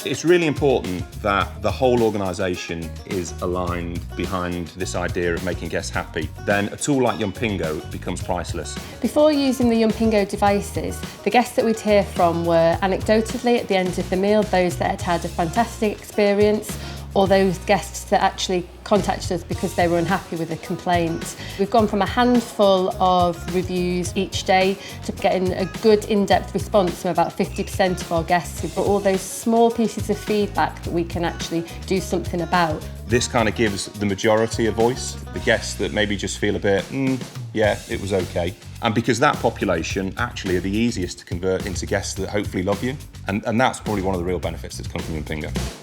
It's really important that the whole organisation is aligned behind this idea of making guests happy. Then a tool like Yumpingo becomes priceless. Before using the Yumpingo devices, the guests that we'd hear from were anecdotally at the end of the meal those that had had a fantastic experience, or those guests that actually contacted us because they were unhappy with a complaint. We've gone from a handful of reviews each day to getting a good in-depth response from about 50% of our guests who've got all those small pieces of feedback that we can actually do something about. This kind of gives the majority a voice, the guests that maybe just feel a bit, yeah, it was okay. And because that population actually are the easiest to convert into guests that hopefully love you. And that's probably one of the real benefits that's come from Yumpingo.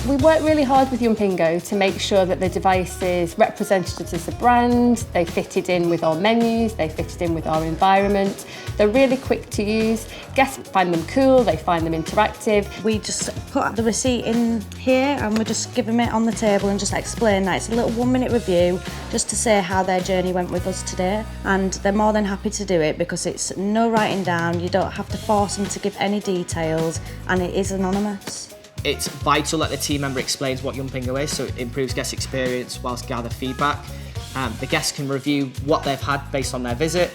We work really hard with Yumpingo to make sure that the devices represented us as a brand, they fitted in with our menus, they fitted in with our environment. They're really quick to use. Guests find them cool, they find them interactive. We just put the receipt in here and we just give them it on the table and just explain that it's a little 1-minute review just to say how their journey went with us today. And they're more than happy to do it because it's no writing down, you don't have to force them to give any details, and it is anonymous. It's vital that the team member explains what Yumpingo is, so it improves guest experience whilst gather feedback. The guests can review what they've had based on their visit.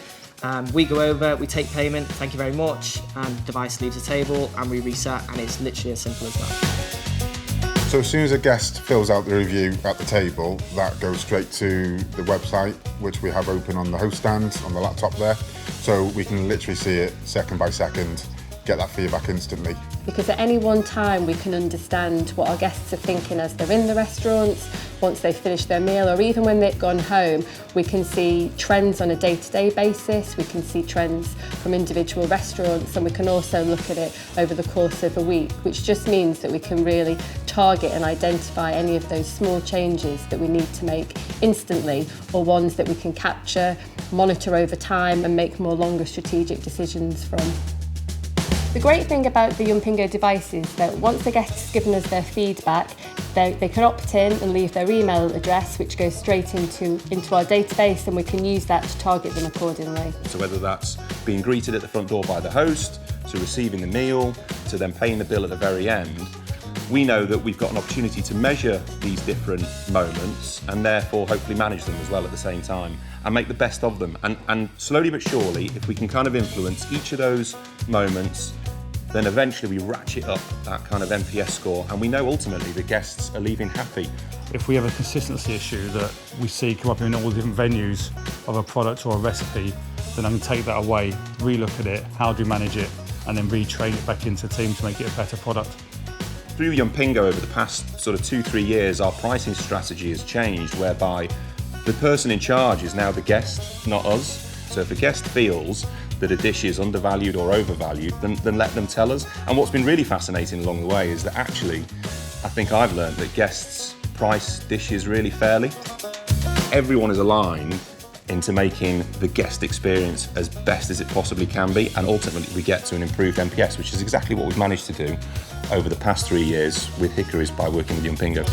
We go over, we take payment, thank you very much, and device leaves the table and we reset, and it's literally as simple as that. So as soon as a guest fills out the review at the table, that goes straight to the website, which we have open on the host stand on the laptop there. So we can literally see it second by second, get that feedback instantly. Because at any one time we can understand what our guests are thinking as they're in the restaurants, once they've finished their meal, or even when they've gone home. We can see trends on a day-to-day basis, we can see trends from individual restaurants, and we can also look at it over the course of a week, which just means that we can really target and identify any of those small changes that we need to make instantly, or ones that we can capture, monitor over time and make more longer strategic decisions from. The great thing about the Yumpingo device is that once the guest has given us their feedback, they can opt in and leave their email address, which goes straight into our database, and we can use that to target them accordingly. So whether that's being greeted at the front door by the host, to receiving the meal, to then paying the bill at the very end, we know that we've got an opportunity to measure these different moments and therefore hopefully manage them as well at the same time and make the best of them. And slowly but surely, if we can kind of influence each of those moments, then eventually we ratchet up that kind of NPS score, and we know ultimately the guests are leaving happy. If we have a consistency issue that we see come up in all the different venues of a product or a recipe, then I can take that away, relook at it, how do we manage it, and then retrain it back into the team to make it a better product. Through Yumpingo over the past sort of 2-3 years, our pricing strategy has changed, whereby the person in charge is now the guest, not us. So if a guest feels that a dish is undervalued or overvalued, then let them tell us. And what's been really fascinating along the way is that actually, I think I've learned that guests price dishes really fairly. Everyone is aligned into making the guest experience as best as it possibly can be, and ultimately we get to an improved NPS, which is exactly what we've managed to do over the past 3 years with Hickory's by working with Yumpingo.